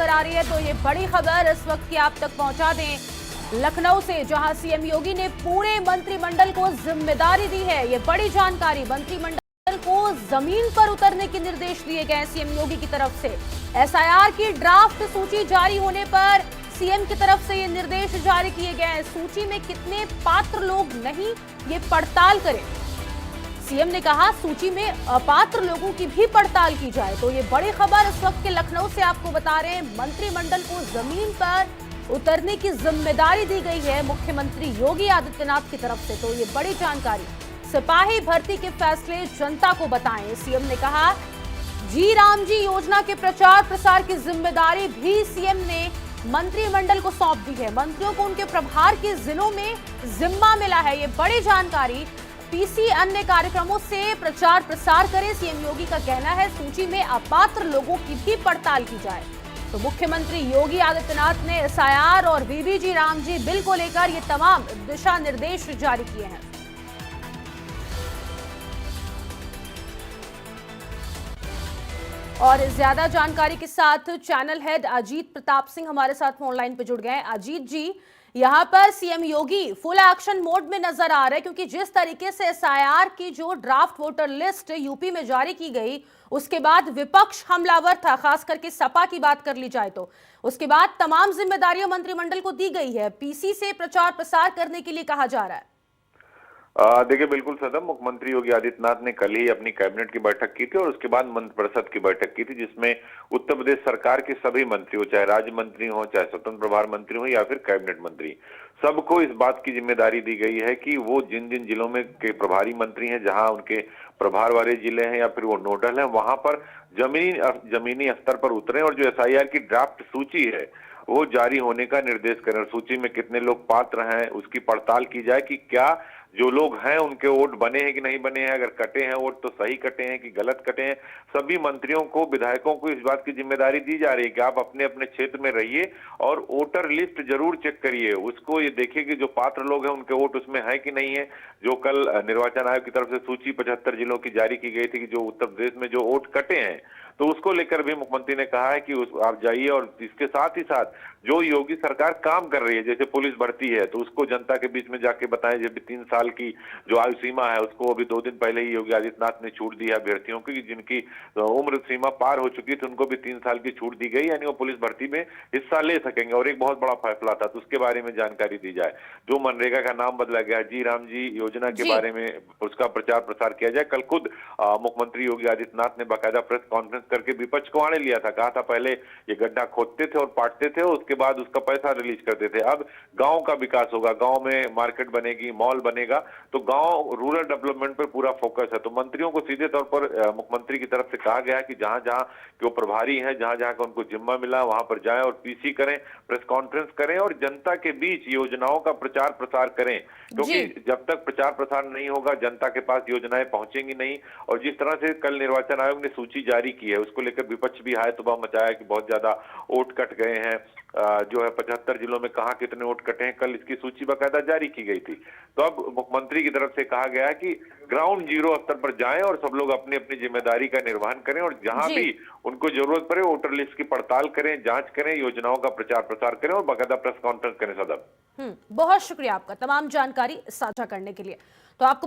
खबर आ रही है, तो ये बड़ी खबर इस वक्त की आप तक पहुंचा दें लखनऊ से, जहां सीएम योगी ने पूरे मंत्रिमंडल को जिम्मेदारी दी है। ये बड़ी जानकारी, मंत्रिमंडल को जमीन पर उतरने के निर्देश दिए गए सीएम योगी की तरफ से। एसआईआर की ड्राफ्ट सूची जारी होने पर सीएम की तरफ से ये निर्देश जारी किए गए हैं। सूची में कितने पात्र लोग नहीं, ये पड़ताल करें। सीएम ने कहा सूची में अपात्र लोगों की भी पड़ताल की जाए। तो ये बड़ी खबर इस वक्त के लखनऊ से आपको बता रहे हैं। मंत्रिमंडल को जमीन पर उतरने की जिम्मेदारी दी गई है मुख्यमंत्री योगी आदित्यनाथ की तरफ से। तो ये बड़ी जानकारी, सिपाही भर्ती के फैसले जनता को बताएं। सीएम ने कहा जी राम जी योजना के प्रचार प्रसार की जिम्मेदारी भी सीएम ने मंत्रिमंडल को सौंप दी है। मंत्रियों को उनके प्रभार के जिलों में जिम्मा मिला है। ये बड़ी जानकारी, पीसी अन्य कार्यक्रमों से प्रचार प्रसार करें। सीएम योगी का कहना है सूची में अपात्र लोगों की भी पड़ताल की जाए। तो मुख्यमंत्री योगी आदित्यनाथ ने एसआईआर और बीबीजी रामजी बिल को लेकर ये तमाम दिशा निर्देश जारी किए हैं। और ज्यादा जानकारी के साथ चैनल हेड अजीत प्रताप सिंह हमारे साथ फोन लाइन पे जुड़ गए हैं। अजीत जी, यहाँ पर सीएम योगी फुल एक्शन मोड में नजर आ रहे हैं, क्योंकि जिस तरीके से एसआईआर की जो ड्राफ्ट वोटर लिस्ट यूपी में जारी की गई, उसके बाद विपक्ष हमलावर था, खास करके सपा की बात कर ली जाए तो। उसके बाद तमाम जिम्मेदारियां मंत्रिमंडल को दी गई है, पीसी से प्रचार प्रसार करने के लिए कहा जा रहा है। देखिए, बिल्कुल सदम, मुख्यमंत्री योगी आदित्यनाथ ने कल ही अपनी कैबिनेट की बैठक की थी और उसके बाद मंत्रिपरिषद की बैठक की थी, जिसमें उत्तर प्रदेश सरकार के सभी मंत्री हो, चाहे राज्य मंत्री हो, चाहे स्वतंत्र प्रभार मंत्री हो या फिर कैबिनेट मंत्री, सबको इस बात की जिम्मेदारी दी गई है कि वो जिन जिन जिलों में के प्रभारी मंत्री हैं, जहां उनके प्रभार वाले जिले हैं या फिर वो नोडल हैं, वहां पर जमीनी स्तर पर उतरे और जो एसआईआर की ड्राफ्ट सूची है वो जारी होने का निर्देश करें। सूची में कितने लोग पात्र हैं उसकी पड़ताल की जाए कि क्या जो लोग हैं उनके वोट बने हैं कि नहीं बने हैं, अगर कटे हैं वोट तो सही कटे हैं कि गलत कटे हैं। सभी मंत्रियों को, विधायकों को इस बात की जिम्मेदारी दी जा रही है कि आप अपने अपने क्षेत्र में रहिए और वोटर लिस्ट जरूर चेक करिए। उसको ये देखिए कि जो पात्र लोग हैं उनके वोट उसमें है कि नहीं है। जो कल निर्वाचन आयोग की तरफ से सूची 75 जिलों की जारी की गई थी कि जो उत्तर प्रदेश में जो वोट कटे हैं, तो उसको लेकर भी मुख्यमंत्री ने कहा है कि आप जाइए और इसके साथ ही साथ जो योगी सरकार काम कर रही है, जैसे पुलिस भर्ती है, तो उसको जनता के बीच में जाके बताएं। जब 3 साल की जो आयु सीमा है उसको अभी 2 दिन पहले ही योगी आदित्यनाथ ने छूट दी है अभ्यर्थियों की, जिनकी उम्र सीमा पार हो चुकी थी उनको भी 3 साल की छूट दी गई, यानी वो पुलिस भर्ती में हिस्सा ले सकेंगे। और एक बहुत बड़ा फैसला था, तो उसके बारे में जानकारी दी जाए। जो मनरेगा का नाम बदला गया, जी राम जी योजना के बारे में उसका प्रचार प्रसार किया जाए। कल खुद मुख्यमंत्री योगी आदित्यनाथ ने बाकायदा प्रेस कॉन्फ्रेंस करके विपक्ष को आने लिया था। कहा था पहले ये गड्ढा खोदते थे और पाटते थे, उसके बाद उसका पैसा रिलीज करते थे। अब गांव का विकास होगा, गांव में मार्केट बनेगी, मॉल बनेगा, तो गांव रूरल डेवलपमेंट पर पूरा फोकस है। तो मंत्रियों को सीधे तौर पर मुख्यमंत्री की तरफ से कहा गया कि जहां जहां जो प्रभारी हैं, जहां जहां का उनको जिम्मा मिला, वहां पर जाएं और पीसी करें, प्रेस कॉन्फ्रेंस करें और जनता के बीच योजनाओं का प्रचार प्रसार करें। क्योंकि जब तक प्रचार प्रसार नहीं होगा जनता के पास योजनाएं पहुंचेंगी नहीं। और जिस तरह से कल निर्वाचन आयोग ने सूची जारी की है, उसको लेकर विपक्ष भी हाय तबाह मचाया कि बहुत ज्यादा वोट कट गए हैं। जो है 75 जिलों में कहां कितने वोट कटे हैं, कल इसकी सूची बाकायदा जारी की गई थी। तो अब मुख्यमंत्री की तरफ से कहा गया है कि ग्राउंड जीरो स्तर पर जाएं और सब लोग अपनी अपनी जिम्मेदारी का निर्वहन करें और जहां भी उनको जरूरत पड़े वोटर लिस्ट की पड़ताल करें, जांच करें, योजनाओं का प्रचार प्रसार करें और बाकायदा प्रेस कॉन्फ्रेंस करें। सदम, बहुत शुक्रिया आपका तमाम जानकारी साझा करने के लिए। तो आपको